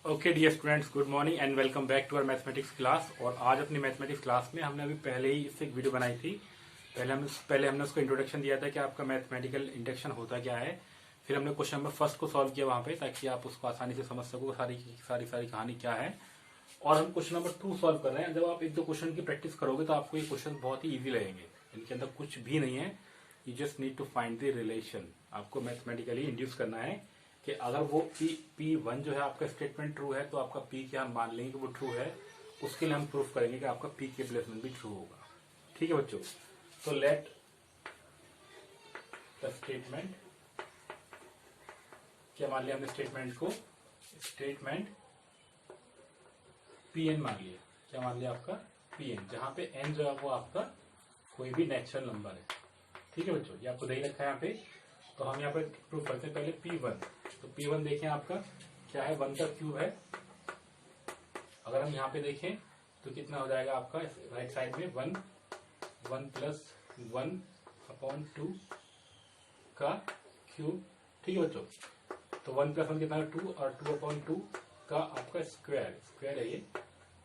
Okay dear students, good morning and welcome back to our mathematics class. और आज अपनी mathematics class में हमने अभी पहले ही इससे एक वीडियो बनाई थी। पहले हमने उसको इंट्रोडक्शन दिया था कि आपका मैथमेटिकल इंडक्शन होता क्या है। फिर हमने क्वेश्चन नंबर फर्स्ट को सॉल्व किया वहां पे, ताकि आप उसको आसानी से समझ सको सारी सारी सारी कहानी क्या है। और हम क्वेश्चन नंबर 2 सॉल्व कर रहे हैं। जब आप एक दो क्वेश्चन की प्रैक्टिस करोगे तो आपको ये क्वेश्चन बहुत ही ईजी लगेंगे। इनके अंदर कुछ भी नहीं है, you just need to find the relation. आपको मैथमेटिकली इंड्यूस करना है कि अगर वो P1 जो है आपका स्टेटमेंट ट्रू है तो आपका P क्या हम मान लेंगे कि वो ट्रू है। उसके लिए हम प्रूफ करेंगे कि आपका P के प्लेसमेंट भी ट्रू होगा। ठीक है बच्चों, तो लेट द स्टेटमेंट, क्या मान लिया हमने स्टेटमेंट को, स्टेटमेंट Pn मान लिया। क्या मान लिया आपका Pn, जहां पे n जो है वो आपका कोई भी नेचुरल नंबर है। ठीक है बच्चों, ये आपको दे रखा है यहाँ पे। तो हम यहाँ पे प्रूफ करते हैं पहले P1। तो P1 देखें आपका क्या है, 1 का क्यूब है। अगर हम यहाँ पे देखें तो कितना हो जाएगा आपका राइट साइड में 1 प्लस 1 अपॉन 2 का क्यूब। ठीक है बच्चों, तो 1 प्लस 1 कितना है 2, और 2 अपॉन 2 का आपका स्क्वायर है ये,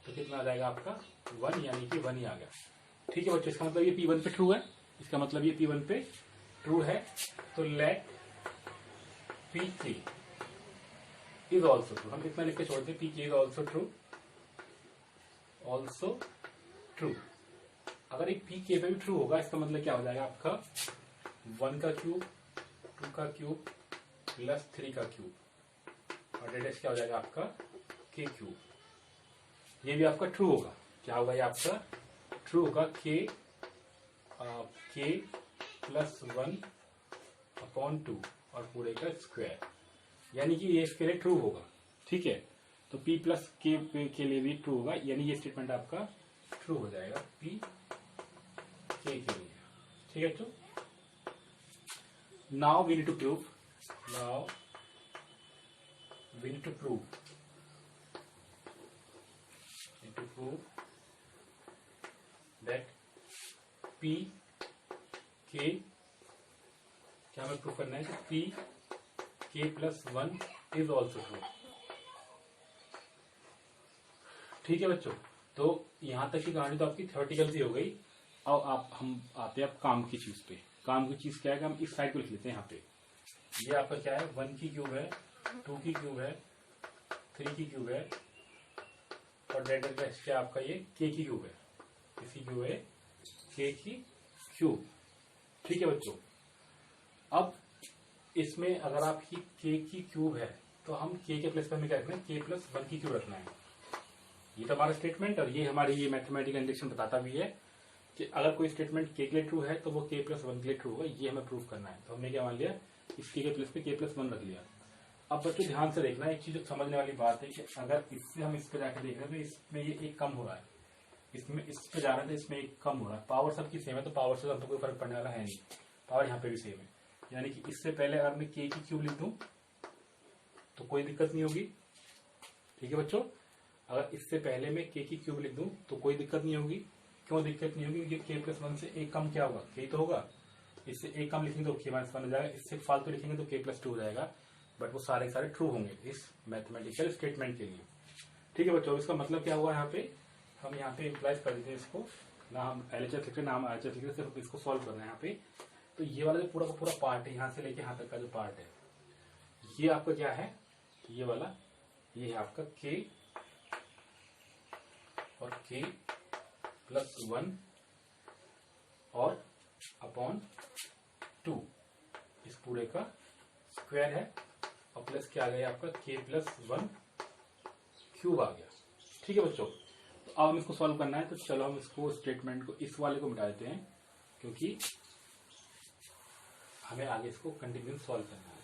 तो कितना आ जाएगा आपका 1, यानी कि 1 ही आ गया। ठीक है बच्चों, इसका मतलब ये P1 पे ट्रू है। इसका मतलब ये P1 पे ट्रू है। तो let Pk is also true. हम कितना लिख के छोड़ते हैं, Pk इज ऑल्सो ट्रू। अगर एक Pk पे भी ट्रू होगा, इसका मतलब क्या हो जाएगा आपका 1 का क्यूब, 2 का क्यूब प्लस 3 का क्यूब, और डेट क्या हो जाएगा आपका k क्यूब। ये भी आपका ट्रू होगा। क्या होगा ये आपका ट्रू होगा, k प्लस 1 अपॉन 2 और पूरे का स्क्वायर, यानी कि ये इसके लिए ट्रू होगा। ठीक है, तो P प्लस के लिए भी ट्रू होगा, यानी ये स्टेटमेंट आपका ट्रू हो जाएगा P के लिए। ठीक है तो now we need to prove that P K, क्या हमें प्रूव करना है कि P plus 1 is also true. ठीक है बच्चों, तो यहां तक की कहानी तो आपकी थ्योरेटिकल सी हो गई। अब हम आते हैं अब काम की चीज पे। काम की चीज क्या है कि हम इस साइड को लिख लेते हैं। यहाँ पे ये आपका क्या है, 1 की क्यूब है, 2 की क्यूब है, 3 की क्यूब है, और डेटा क्या आपका ये k की क्यूब है। इसी क्यूब है k की क्यूब। ठीक है बच्चों, अब इसमें अगर आपकी k की क्यूब है तो हम k के प्लेस पर हमें क्या रखना है, k प्लस 1 की क्यूब रखना है। ये तो हमारा स्टेटमेंट, और ये हमारी ये मैथमेटिकल इंडक्शन बताता भी है कि अगर कोई स्टेटमेंट k के लिए ट्रू है तो वो k प्लस 1 के लिए ट्रू होगा। ये हमें प्रूव करना है। तो हमने क्या मान लिया, इस k के प्लेस पे k प्लस 1 रख लिया। अब बच्चों ध्यान से देखना, एक चीज समझने वाली बात है कि अगर इससे हम इस पे जाकर देख रहे हैं तो इसमें ये एक कम हो रहा है, इसमें इस पे जा रहे हैं तो इसमें एक कम हो रहा है। पावर सबकी सेम है, तो पावर से हमको कोई फर्क पड़ने वाला है नहीं। पावर यहाँ पे भी सेम है, यानी कि इससे पहले अगर मैं k की क्यूब लिख दूं तो कोई दिक्कत नहीं होगी। ठीक है बच्चों, अगर इससे पहले मैं k की क्यूब लिख दूं तो कोई दिक्कत नहीं होगी। क्यों दिक्कत नहीं होगी, क्योंकि k प्लस 1 से एक कम क्या होगा, k तो होगा। इससे एक कम लिखेंगे तो k माइनस 1 हो जाएगा, इससे फालतू लिखेंगे तो k प्लस 2 हो जाएगा। बट वो सारे ट्रू होंगे इस मैथमेटिकल स्टेटमेंट के लिए। ठीक है बच्चों, इसका मतलब क्या हुआ, यहाँ पे हम यहाँ पे इम्प्लाइज कर देते हैं इसको, ना हम LHS लिखते हैं ना हम RHS लिखते हैं, सिर्फ इसको सॉल्व करना है यहाँ पे। तो ये वाला जो पूरा का पूरा पार्ट है, यहाँ से लेके यहाँ तक का जो पार्ट है, ये आपका क्या है, ये वाला, ये है आपका k और k प्लस 1 और अपॉन 2, इस पूरे का स्क्वायर है, और प्लस क्या आ गया आपका k प्लस 1 क्यूब आ गया। ठीक है बच्चों, तो अब हम इसको सॉल्व करना है। तो चलो हम इसको स्टेटमेंट को, इस वाले को मिटा देते हैं, क्योंकि हमें आगे इसको कंटिन्यू सॉल्व करना है।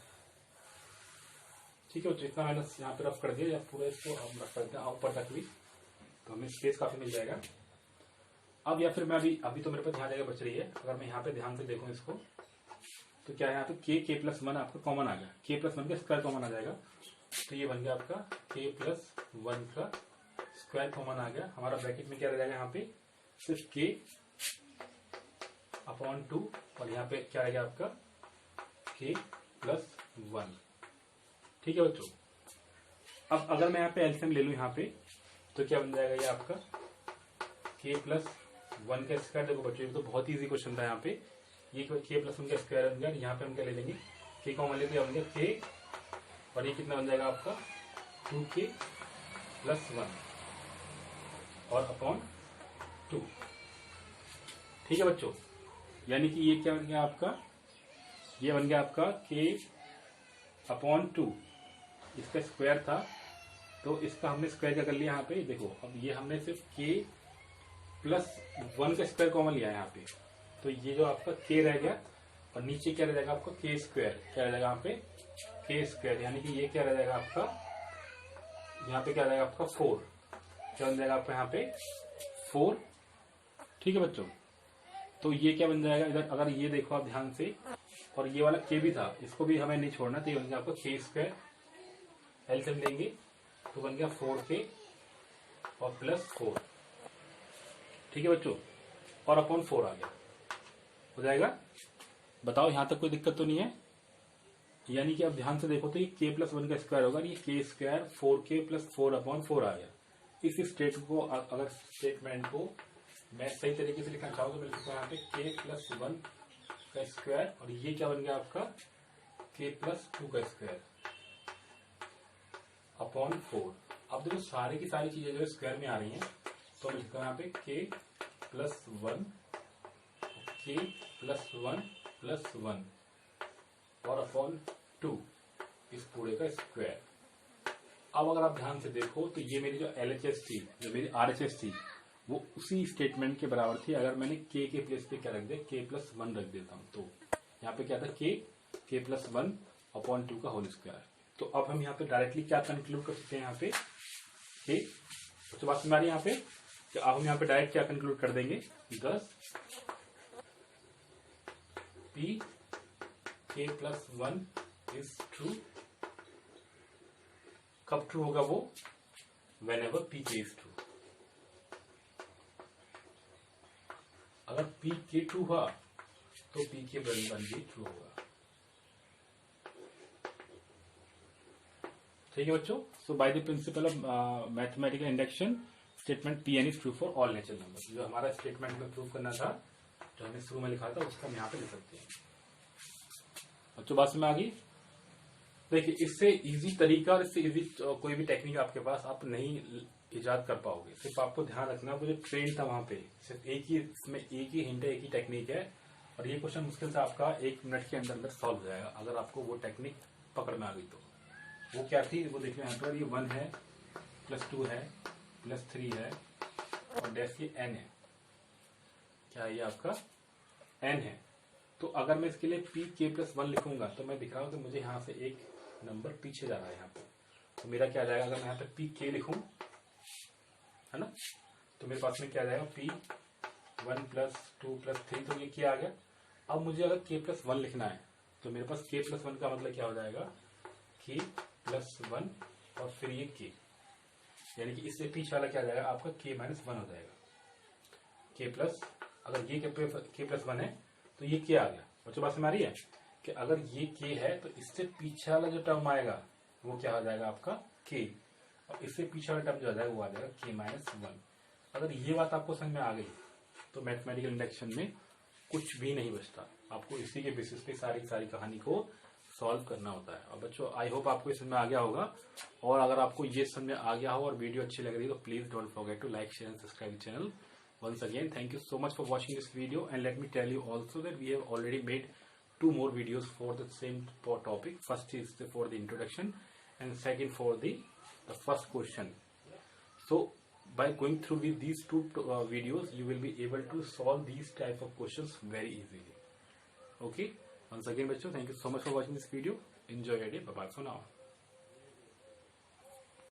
ठीक है बच्चों, इतना मैंने यहाँ पे रफ कर दिया, या पूरा इसको हम रफ करते हैं ऊपर तक भी, तो हमें स्पेस काफी मिल जाएगा। अब या फिर मैं अभी तो मेरे पास यहाँ जगह बच रही है, अगर मैं यहाँ पे ध्यान से देखूं इसको, तो क्या है यहाँ पे k प्लस 1 आपका कॉमन आ गया, k प्लस 1 का स्क्वायर कॉमन आ जाएगा, तो ये बन गया आपका k प्लस 1 का स्क्वायर कॉमन आ गया। हमारा ब्रैकेट में क्या रह जाएगा, यहाँ पे सिर्फ k अपॉन 2, और यहाँ पे क्या रहेगा आपका k प्लस 1। ठीक है बच्चों, अब अगर मैं यहाँ पे एलसीएम ले लूँ यहाँ पे, तो क्या बन जाएगा ये आपका k प्लस 1 का स्क्वायर। देखो बच्चों ये तो बहुत ईजी क्वेश्चन था यहाँ पे, ये k प्लस 1 का स्क्वायर बन गया। यहाँ पे हम क्या ले लेंगे, k कॉमन लेते हैं, बन गया k, और ये कितना बन जाएगा आपका 2k प्लस 1 और अपॉन 2। ठीक है बच्चों, यानी कि ये क्या बन गया आपका, ये बन गया आपका k अपॉन 2, इसका स्क्वायर था तो इसका हमने स्क्वायर क्या कर लिया यहाँ पे। देखो अब ये हमने सिर्फ k प्लस 1 का स्क्वायर कॉमन लिया है यहाँ पे, तो ये जो आपका k रह गया और नीचे क्या रह जाएगा आपका k स्क्वायर, क्या रह जाएगा यहाँ पे k स्क्वायर, यानी कि ये क्या रह जाएगा आपका, यहाँ पे क्या रह जाएगा आपका 4, क्या बन जाएगा आपका यहाँ पे 4। ठीक है बच्चों, तो ये क्या बन जाएगा इधर, अगर ये देखो आप ध्यान से, और ये वाला k भी था, इसको भी हमें नहीं छोड़ना, तो ये बन गया आपका k स्क्वायर, एलसीएम लेंगे तो बन गया 4k और प्लस 4। ठीक है बच्चों, और अपॉन 4 आ गया, हो जाएगा। बताओ यहाँ तक कोई दिक्कत तो नहीं है, यानी कि अब ध्यान से देखो तो ये k प्लस 1 का स्क्वायर होगा, ये k square 4k plus 4 upon 4 आ गया। इस स्टेट को अगर स्टेटमेंट को मैं सही तरीके से लिखना चाहूँ तो मैं लिखूंगा यहाँ पे k प्लस 1 का स्क्वायर, और ये क्या बन गया आपका k प्लस 2 का स्क्वायर अपॉन 4। अब देखो सारी की सारी चीजें जो स्क्वायर में आ रही हैं, तो मैं लिखूंगा यहाँ पे k plus 1, k plus 1 plus 1 और अपॉन 2, इस पूरे का स्क्वायर। अब अगर आप ध्यान से देखो तो ये मेरी जो LHS थी, जो मेरी RHS थी, वो उसी स्टेटमेंट के बराबर थी अगर मैंने k के प्लेस पे क्या रख दिया, k प्लस 1 रख देता हूं। तो यहाँ पे क्या था k प्लस 1 अपॉन 2 का होल स्क्वायर। तो अब हम यहाँ पे डायरेक्टली क्या कंक्लूड कर सकते हैं, यहाँ पे तो बात समझ आ रही है यहाँ पे कि अब हम यहाँ पे डायरेक्ट क्या कंक्लूड कर देंगे, दस p k plus 1 is true. कब ट्रू होगा वो, वेन एवर पी के इज ट्रू। अगर पी के ट्रू हुआ तो पी के बन भी ट्रू होगा। ठीक है बच्चों, so by the principle of mathematical induction statement P N is true for all natural number. जो हमारा स्टेटमेंट में प्रूव करना था, जो हमने शुरू में लिखा था, उसको हम यहाँ पे लिख सकते हैं। बच्चों बात में आ गई। देखिए इससे इजी तरीका और इससे इजी कोई भी टेक्निक आपके पास आप नहीं इजाद कर पाओगे। सिर्फ आपको ध्यान रखना, वो जो ट्रेन था वहां पे सिर्फ एक ही, इसमें एक ही हिंट है, एक ही टेक्निक है, और ये क्वेश्चन मुश्किल से आपका 1 मिनट के अंदर सॉल्व हो जाएगा अगर आपको वो टेक्निक पकड़ में आ गई तो। वो क्या थी वो देखिए यहाँ पर, ये 1 है प्लस 2 है प्लस 3 है और डैश ये n है। क्या ये आपका n है। तो अगर मैं इसके लिए पी के प्लस 1 लिखूंगा तो मैं दिख रहा हूं कि मुझे यहाँ से एक नंबर पीछे जा रहा है यहाँ पे। तो मेरा क्या जाएगा, अगर मैं यहाँ पे पी के लिखूं, है ना, तो मेरे पास में क्या जाएगा पी 1 प्लस 2 प्लस 3, तो ये क्या आ गया। अब मुझे अगर के प्लस 1 लिखना है तो मेरे पास के प्लस 1 का मतलब क्या हो जाएगा, के प्लस 1 और फिर ये के, यानी कि इससे पीछे वाला क्या जाएगा आपका के माइनस 1 हो जाएगा। के प्लस, अगर ये के प्लस 1 है तो ये के आ गया। बच्चों बात समझ आ रही है कि अगर ये के है तो इससे पीछे वाला जो टर्म आएगा वो क्या हो जाएगा आपका के, और इससे पीछे वाला टर्म जो आ जाएगा वो आ जाएगा के माइनस 1। अगर ये बात आपको समझ में आ गई तो मैथमेटिकल इंडक्शन में कुछ भी नहीं बचता, आपको इसी के बेसिस पे सारी कहानी को सॉल्व करना होता है। और बच्चों आई होप आपको ये समझ में आ गया होगा, और अगर आपको ये समझ में आ गया हो और वीडियो अच्छी लग रही है तो please don't forget to like, share and subscribe channel. Once again, thank you so much for watching this video, and let me tell you also that we have already made 2 more videos for the same topic. First is for the introduction and second for the first question. So by going through these 2 videos, you will be able to solve these type of questions very easily. Okay, once again bachcho, thank you so much for watching this video. Enjoy your day. Bye bye for now.